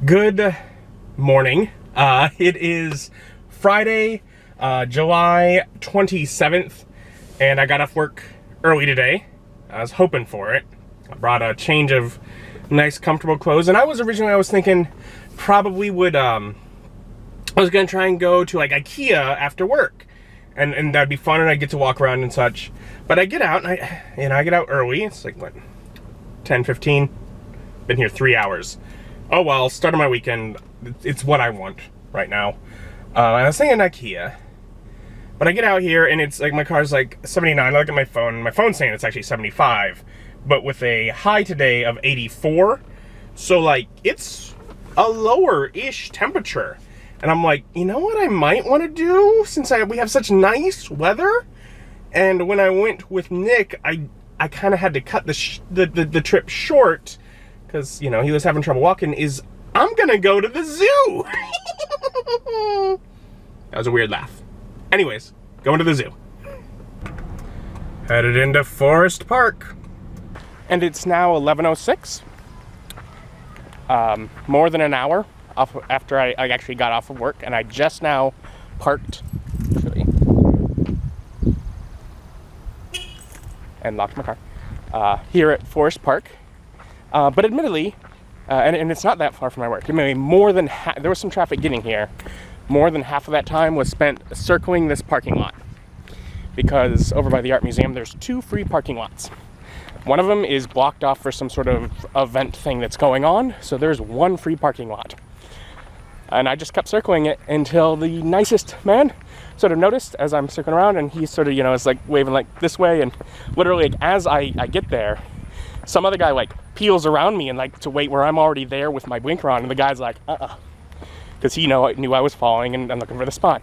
Good morning. It is Friday, July 27th, and I got off work early today. I was hoping for it. I brought a change of nice, comfortable clothes, and I was thinking probably would, I was gonna try and go to like IKEA after work, and that'd be fun, and I'd get to walk around and such. But I get out, and I get out early. It's like, what, 10:15? Been here 3 hours. Oh well, start of my weekend, it's what I want right now. I was thinking IKEA, but I get out here and it's like my car's like 79. I look at my phone's saying it's actually 75, but with a high today of 84, so like it's a lower-ish temperature. And I'm like, you know what I might want to do since we have such nice weather? And when I went with Nick, I kind of had to cut the trip short, because, you know, he was having trouble walking, I'm gonna go to the zoo. That was a weird laugh. Anyways, going to the zoo. Headed into Forest Park. And it's now 11:06. More than an hour after I actually got off of work, and I just now parked and locked my car here at Forest Park. But admittedly, and it's not that far from my work. Admittedly, there was some traffic getting here. More than half of that time was spent circling this parking lot, because over by the art museum there's 2 free parking lots. One of them is blocked off for some sort of event thing that's going on, so there's 1 free parking lot. And I just kept circling it until the nicest man sort of noticed as I'm circling around, and he sort of, you know, is like waving like this way, and literally like, as I get there, some other guy like peels around me and like to wait where I'm already there with my blinker on, and the guy's like, because he knew I was following and looking for the spot.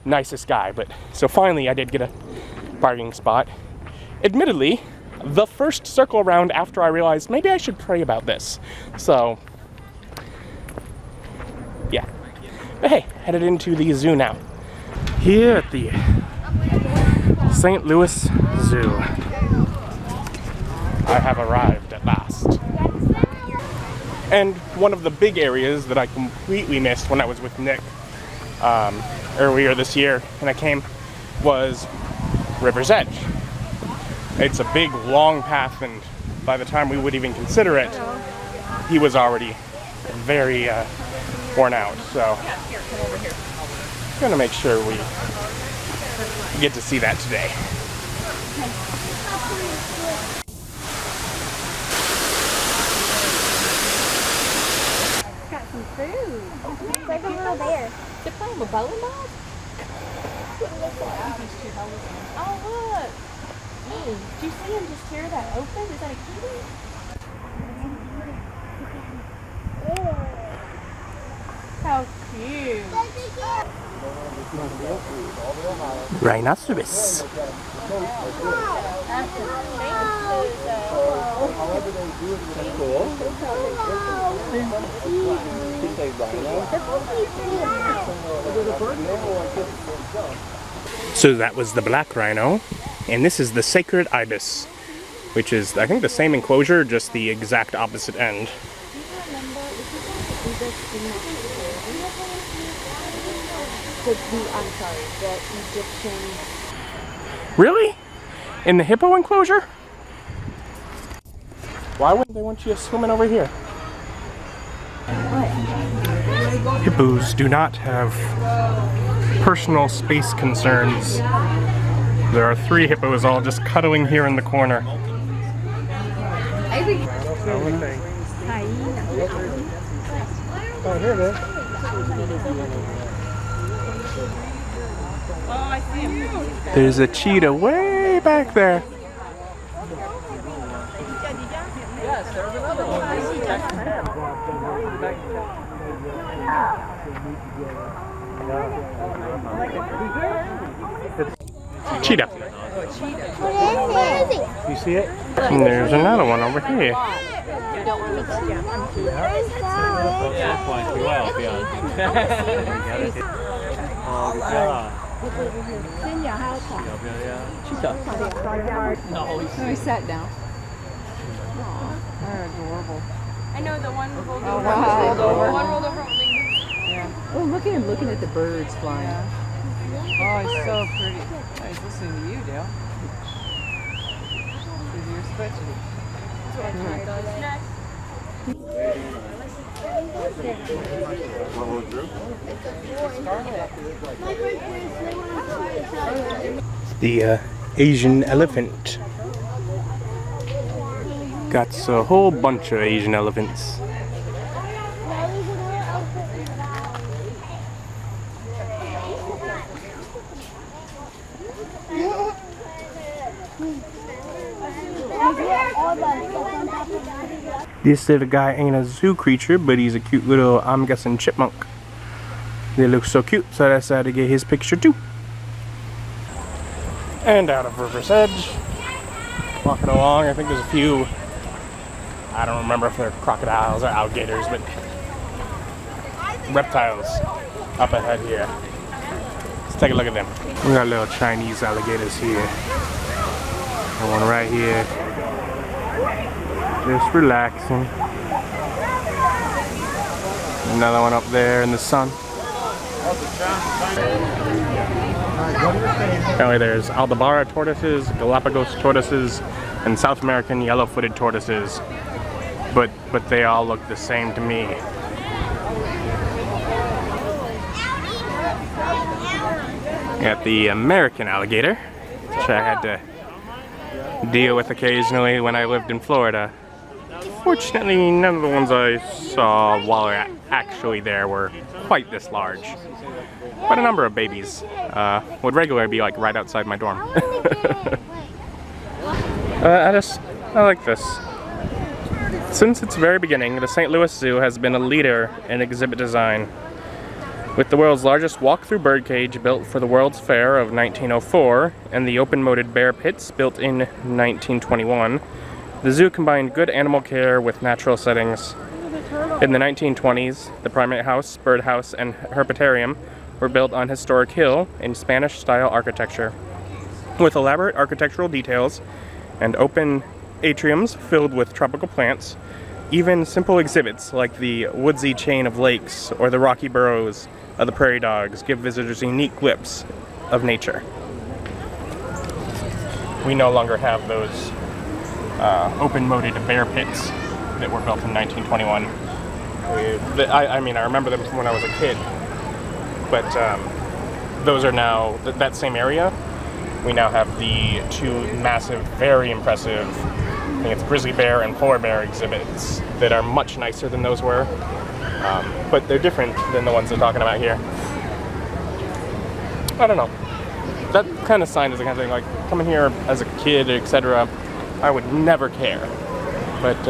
Nicest guy. But so finally I did get a parking spot. Admittedly, the first circle around after I realized maybe I should pray about this. So yeah. But hey, headed into the zoo now. Here at the St. Louis Zoo. I have arrived at last. And one of the big areas that I completely missed when I was with Nick earlier this year when I came was River's Edge. It's a big, long path, and by the time we would even consider it, he was already very worn out. So I'm gonna make sure we get to see that today. Some food. It's like a little bear. They're playing with bowling balls? Oh, look. Hey, did you see him just tear that open? Is that a kitty? How cute. Rhinoceros. So that was the black rhino, and this is the sacred ibis, which is, I think, the same enclosure, just the exact opposite end. The Egyptian. Really? In the hippo enclosure? Why wouldn't they want you swimming over here? Hippos do not have personal space concerns. There are 3 hippos all just cuddling here in the corner. Oh, here it is. Oh, I see him. There's a cheetah way back there. Cheetah. You see it? And there's another one over here. No, he sat down. Aww, they're adorable. I know the one rolled over. Oh, wow. The one rolled at the birds flying. Oh, he's so pretty. Oh, he's listening to you, Dale. You're switching. The Asian elephant. Got a whole bunch of Asian elephants. This little guy ain't a zoo creature, but he's a cute little, I'm guessing, chipmunk. They look so cute, so I decided to get his picture too. And out of River's Edge, walking along, I think there's a few, I don't remember if they're crocodiles or alligators, but reptiles up ahead here. Let's take a look at them. We got little Chinese alligators here. And one right here. Just relaxing. Another one up there in the sun. Apparently there's Aldabara tortoises, Galapagos tortoises, and South American yellow-footed tortoises. But they all look the same to me. Got the American alligator, which I had to deal with occasionally when I lived in Florida. Fortunately, none of the ones I saw while actually there were quite this large. But a number of babies would regularly be like right outside my dorm. I like this. Since its very beginning, the St. Louis Zoo has been a leader in exhibit design. With the world's largest walk-through birdcage built for the World's Fair of 1904 and the open-moated bear pits built in 1921, the zoo combined good animal care with natural settings. In the 1920s, the primate house, birdhouse, and herpetarium were built on historic hill in Spanish-style architecture. With elaborate architectural details and open atriums filled with tropical plants, even simple exhibits like the woodsy chain of lakes or the rocky burrows of the prairie dogs give visitors a unique glimpse of nature. We no longer have those open-moated bear pits that were built in 1921. I mean, I remember them from when I was a kid, but those are now, that same area, we now have the two massive, very impressive, I think it's grizzly bear and polar bear exhibits that are much nicer than those were, but they're different than the ones they're talking about here. I don't know. That kind of sign is the kind of thing, like, coming here as a kid, etc., I would never care, but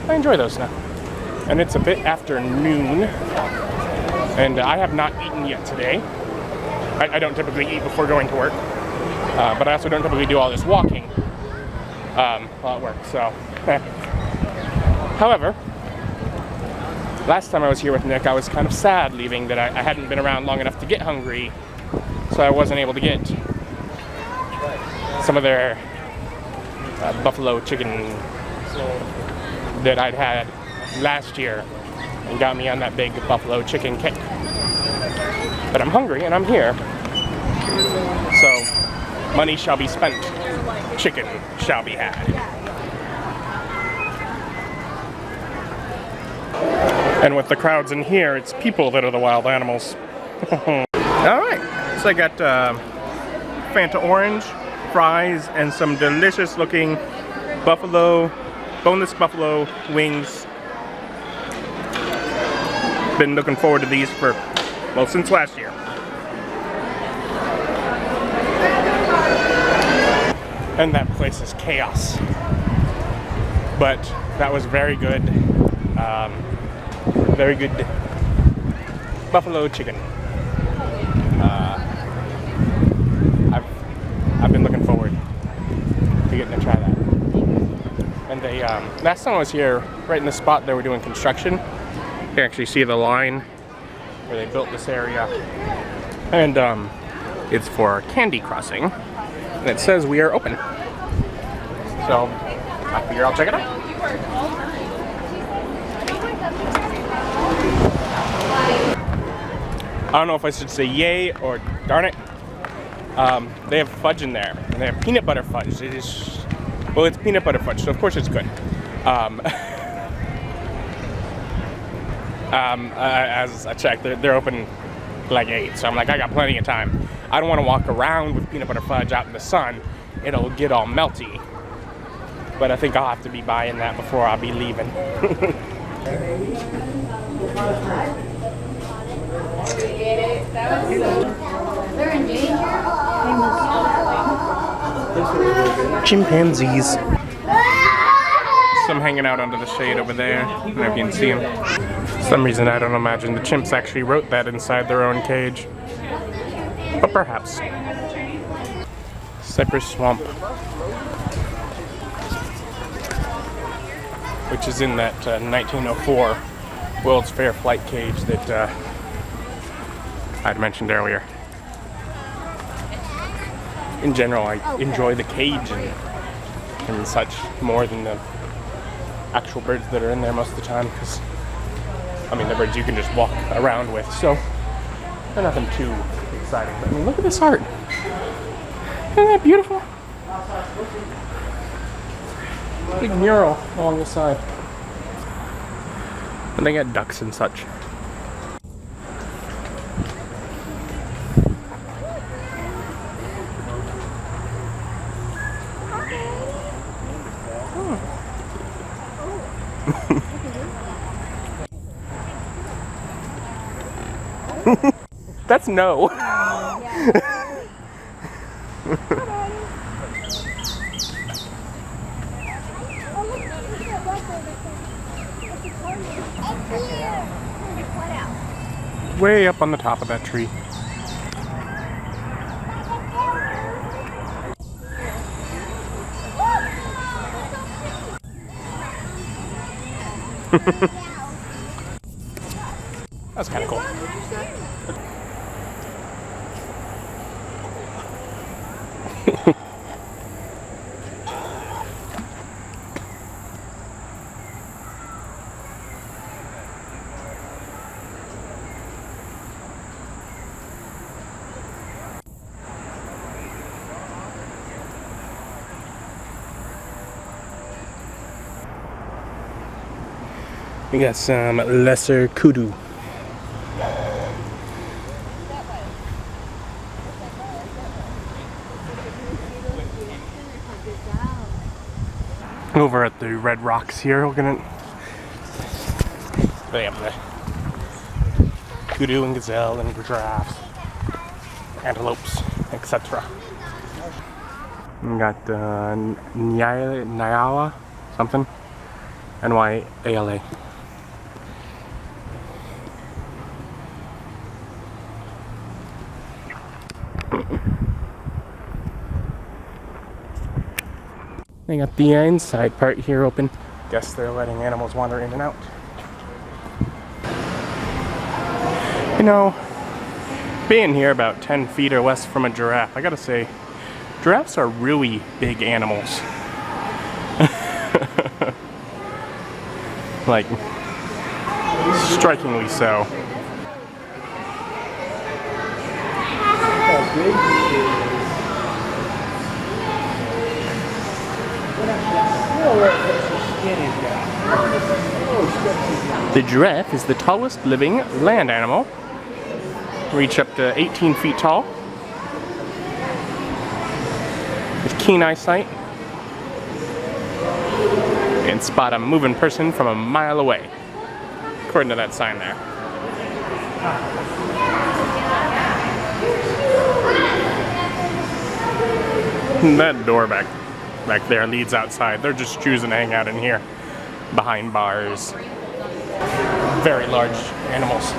I enjoy those now. And it's a bit after noon, and I have not eaten yet today. I don't typically eat before going to work, but I also don't typically do all this walking while at work, so. However, last time I was here with Nick, I was kind of sad leaving that I hadn't been around long enough to get hungry, so I wasn't able to get some of their buffalo chicken that I'd had last year and got me on that big buffalo chicken kick. But I'm hungry and I'm here, so money shall be spent, chicken shall be had. And with the crowds in here, it's people that are the wild animals. Alright, so I got Fanta orange, fries, and some delicious looking boneless buffalo wings. Been looking forward to these for, well, since last year. And that place is chaos. But that was very good. Very good buffalo chicken. I've been looking forward to getting to try that. And they, last time I was here, right in the spot they were doing construction, you can actually see the line where they built this area. And it's for candy crossing. And it says we are open. So I figure I'll check it out. don't know if I should say yay or darn it. They have fudge in there, and they have peanut butter fudge. It is, well, it's peanut butter fudge, so of course it's good. As I checked, they're open like 8, so I'm like, I got plenty of time. I don't want to walk around with peanut butter fudge out in the sun. It'll get all melty. But I think I'll have to be buying that before I'll be leaving. Chimpanzees. Some hanging out under the shade over there. I don't know if you can see them. For some reason, I don't imagine the chimps actually wrote that inside their own cage. But perhaps. Cypress Swamp. Which is in that 1904 World's Fair flight cage that I'd mentioned earlier. In general, I enjoy the cage and such more than the actual birds that are in there most of the time, because I mean, the birds you can just walk around with, so they're nothing too exciting. But I mean, look at this art. Isn't that beautiful? Big mural along the side. And they got ducks and such. That's no. Way up on the top of that tree. That's kind of cool. We got some lesser kudu. Over at the Red Rocks here, they have the kudu and gazelle and giraffes, antelopes, etc. We got Nyala something, Nyala. They got the inside part here open. Guess they're letting animals wander in and out. You know, being here about 10 feet or less from a giraffe, I gotta say, giraffes are really big animals. Like, strikingly so. The giraffe is the tallest living land animal. Reach up to 18 feet tall. With keen eyesight. And spot a moving person from a mile away. According to that sign there. And that door back there leads outside. They're just choosing to hang out in here. Behind bars. Very large animals.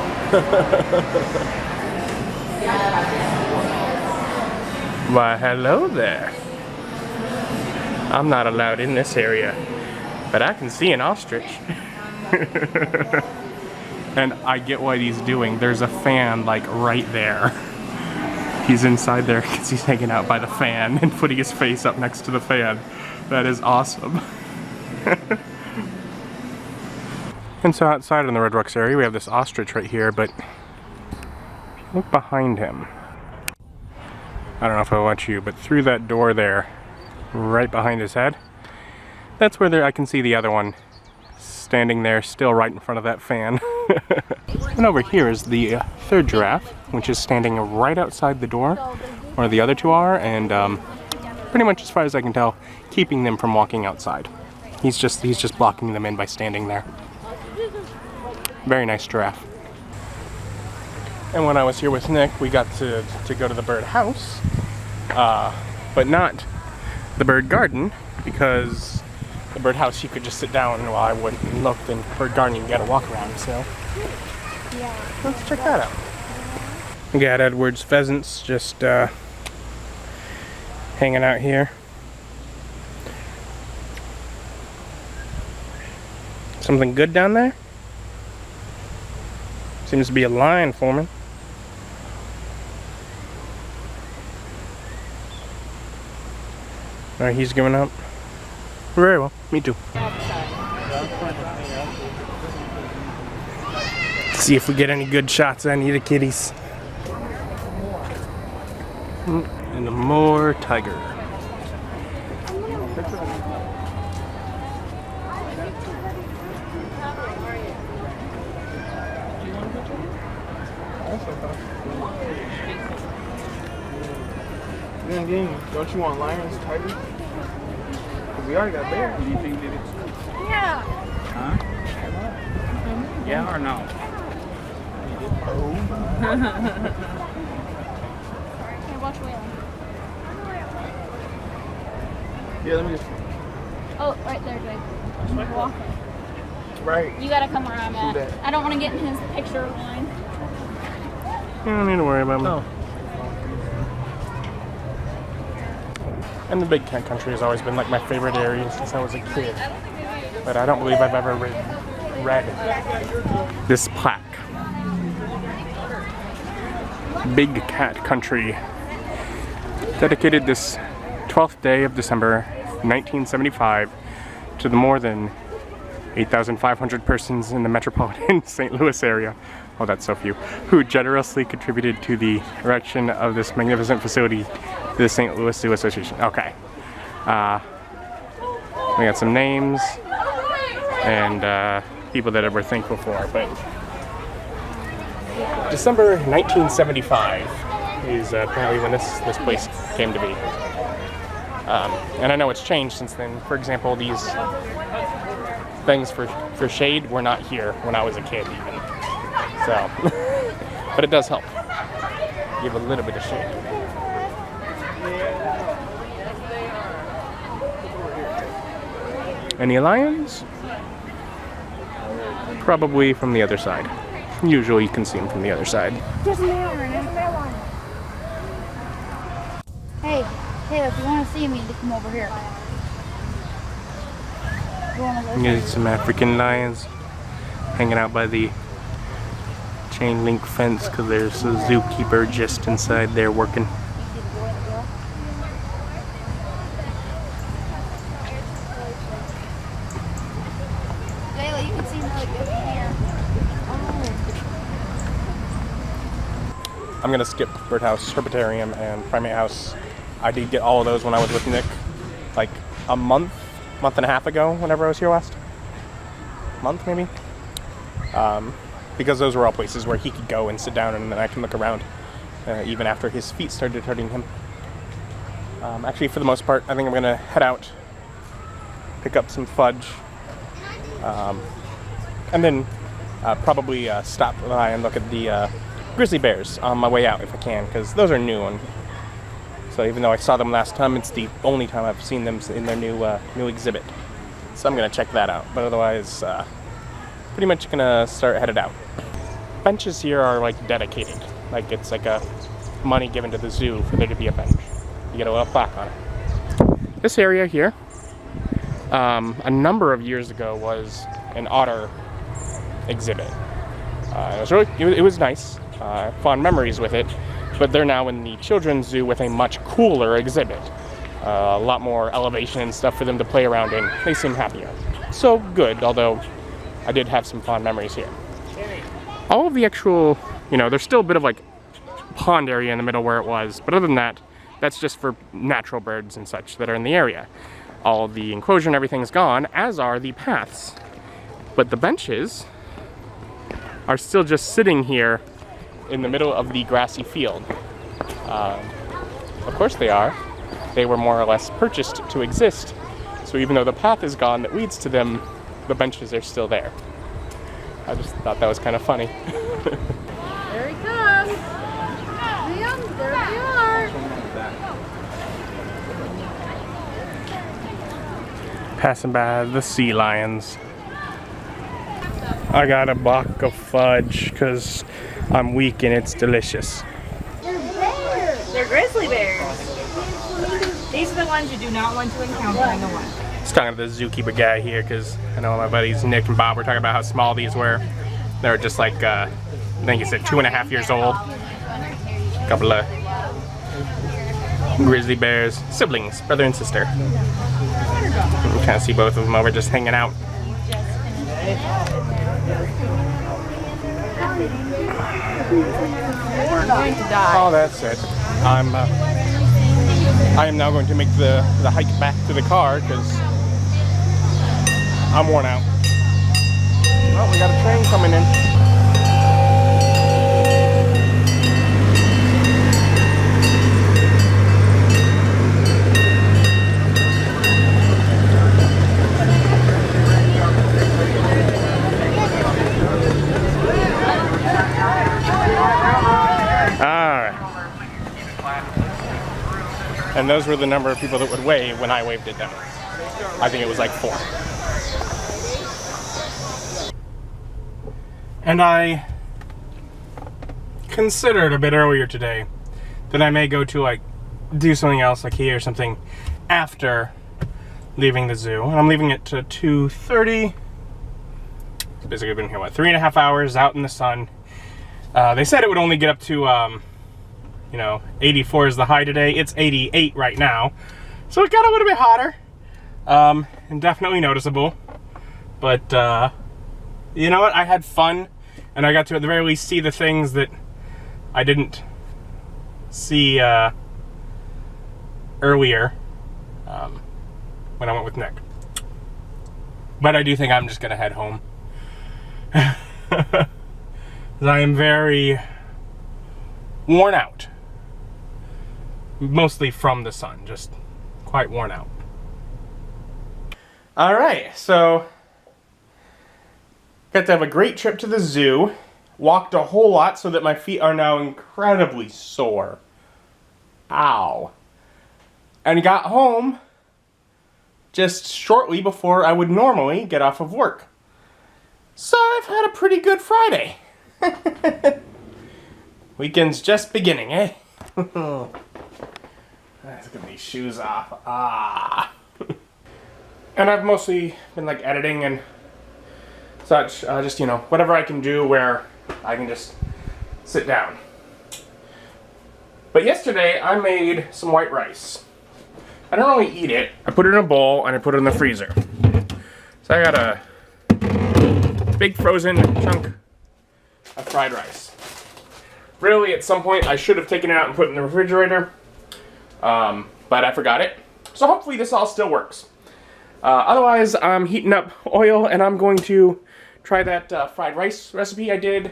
Why, hello there. I'm not allowed in this area, but I can see an ostrich. And I get what he's doing. There's a fan like right there. He's inside there because he's hanging out by the fan and putting his face up next to the fan. That is awesome. And so outside in the Red Rocks area, we have this ostrich right here, but if you look behind him. I don't know if I'll let you, but through that door there, right behind his head, that's where I can see the other one standing there, still right in front of that fan. And over here is the third giraffe, which is standing right outside the door where the other two are, and pretty much, as far as I can tell, keeping them from walking outside. He's just blocking them in by standing there. Very nice giraffe. And when I was here with Nick, we got to go to the bird house, but not the bird garden, because the bird house you could just sit down while I went and looked, and bird garden you gotta walk around, so yeah, let's check that out. We got Edward's pheasants just hanging out here. Something good down there? Seems to be a line forming. Alright, he's giving up. Very well, me too. Let's see if we get any good shots on you, the kitties. And more tiger. Don't you want lions, tigers? Because we already got bears. Do you think that it's... Yeah. Huh? Yeah or no? Okay, watch whaling. Yeah, let me just... Oh, right there, Jake. We're walking. Right. You gotta come where I'm at. that. I don't want to get in his picture line. You don't need to worry about me. No. And the big cat country has always been like my favorite area since I was a kid. But I don't believe I've ever read this plaque. Big Cat Country. Dedicated this 12th day of December 1975 to the more than 8,500 persons in the metropolitan St. Louis area. Oh, that's so few. Who generously contributed to the erection of this magnificent facility to the St. Louis Zoo Association. Okay. We got some names and people that we're thankful for, but December 1975 is apparently when this place came to be. And I know it's changed since then. For example, these things for shade were not here when I was a kid even. So, but it does help. Give a little bit of shade. Any lions? Probably from the other side. Usually you can see them from the other side. There's a male one. There's a male one. Hey, if you want to see me, come over here. You want to There's some African lions hanging out by the chain link fence because there's a zookeeper just inside there working. Jayla, you can see really good from here. I'm gonna skip birdhouse, herpetarium, and primate house. I did get all of those when I was with Nick, like a month and a half ago, whenever I was here last. Month, maybe? Because those were all places where he could go and sit down and then I can look around, even after his feet started hurting him. Actually, for the most part, I think I'm gonna head out, pick up some fudge, and then probably stop by and look at the grizzly bears on my way out if I can, because those are new. And so even though I saw them last time, it's the only time I've seen them in their new exhibit. So I'm gonna check that out. But otherwise, pretty much gonna start headed out. Benches here are like dedicated, like it's like a money given to the zoo for there to be a bench. You get a little plaque on it. This area here, a number of years ago, was an otter exhibit. It was nice. Fond memories with it, but they're now in the children's zoo with a much cooler exhibit. A lot more elevation and stuff for them to play around in. They seem happier. So good, although I did have some fond memories here. All of the actual, there's still a bit of like pond area in the middle where it was. But other than that, that's just for natural birds and such that are in the area. All the enclosure and everything's gone, as are the paths. But the benches are still just sitting here in the middle of the grassy field. Of course they are. They were more or less purchased to exist. So even though the path is gone that leads to them, the benches are still there. I just thought that was kind of funny. There he comes. Liam, there they are. Passing by the sea lions. I got a block of fudge because I'm weak and it's delicious. They're bears. They're grizzly bears. These are the ones you do not want to encounter in the wild. I was talking to the zookeeper guy here because I know my buddies Nick and Bob were talking about how small these were. They were just like, I think he said 2.5 years old. A couple of grizzly bears, siblings, brother and sister. You kind of see both of them over just hanging out. We're going to die. Oh, that's it. I am now going to make the hike back to the car because I'm worn out. Oh, we got a train coming in. And those were the number of people that would wave when I waved at them. I think it was like 4. And I considered a bit earlier today that I may go to like do something else, like here or something, after leaving the zoo. And I'm leaving it to 2:30. Basically been here, what, 3.5 hours out in the sun. They said it would only get up to, 84 is the high today. It's 88 right now. So it got a little bit hotter. And definitely noticeable. But, you know what? I had fun. And I got to, at the very least, see the things that I didn't see earlier when I went with Nick. But I do think I'm just going to head home. I am very worn out. Mostly from the sun, just quite worn out. Alright, so got to have a great trip to the zoo. Walked a whole lot so that my feet are now incredibly sore. Ow. And got home just shortly before I would normally get off of work. So I've had a pretty good Friday. Weekend's just beginning, eh? Let's get these shoes off. Ah. And I've mostly been like editing and such. Just, whatever I can do where I can just sit down. But yesterday I made some white rice. I don't really eat it. I put it in a bowl and I put it in the freezer. So I got a big frozen chunk of fried rice. Really, at some point I should have taken it out and put it in the refrigerator. But I forgot it. So hopefully this all still works. Otherwise, I'm heating up oil and I'm going to try that fried rice recipe I did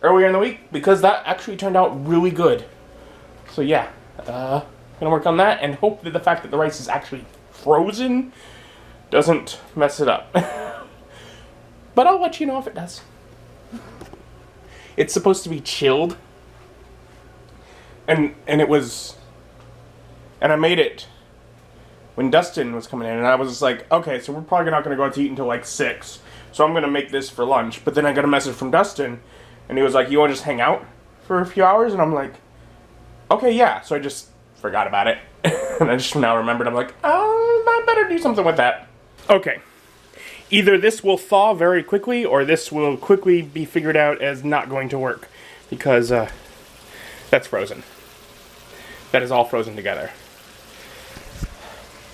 earlier in the week because that actually turned out really good. So yeah, gonna work on that and hope that the fact that the rice is actually frozen doesn't mess it up. But I'll let you know if it does. It's supposed to be chilled. And it was... And I made it when Dustin was coming in, and I was just like, okay, so we're probably not going to go out to eat until like 6, so I'm going to make this for lunch. But then I got a message from Dustin, and he was like, you want to just hang out for a few hours? And I'm like, okay, yeah. So I just forgot about it, and I just now remembered. I'm like, oh, I better do something with that. Okay. Either this will thaw very quickly, or this will quickly be figured out as not going to work, because that's frozen. That is all frozen together.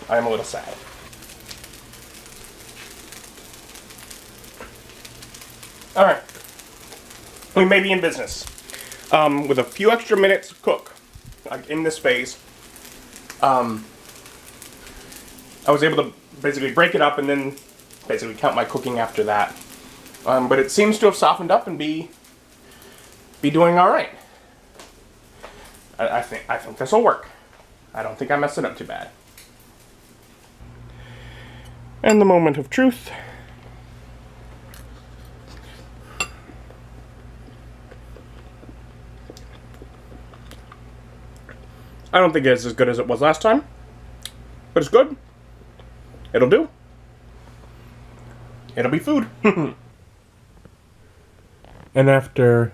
I am a little sad. Alright. We may be in business. with a few extra minutes to cook, like in this phase, I was able to basically break it up and then basically count my cooking after that. But it seems to have softened up and be doing all right. I think this will work. I don't think I messed it up too bad. And the moment of truth. I don't think it's as good as it was last time, but it's good. It'll do. It'll be food. And after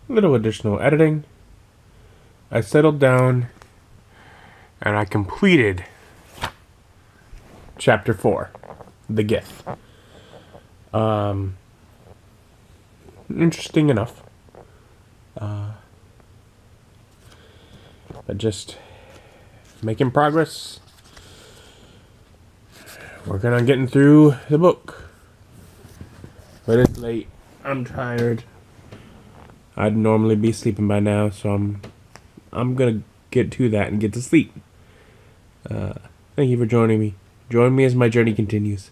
a little additional editing, I settled down and I completed Chapter 4, The Gift. Interesting enough. But just making progress. Working on getting through the book. But it's late. I'm tired. I'd normally be sleeping by now, so I'm gonna get to that and get to sleep. Thank you for joining me. Join me as my journey continues.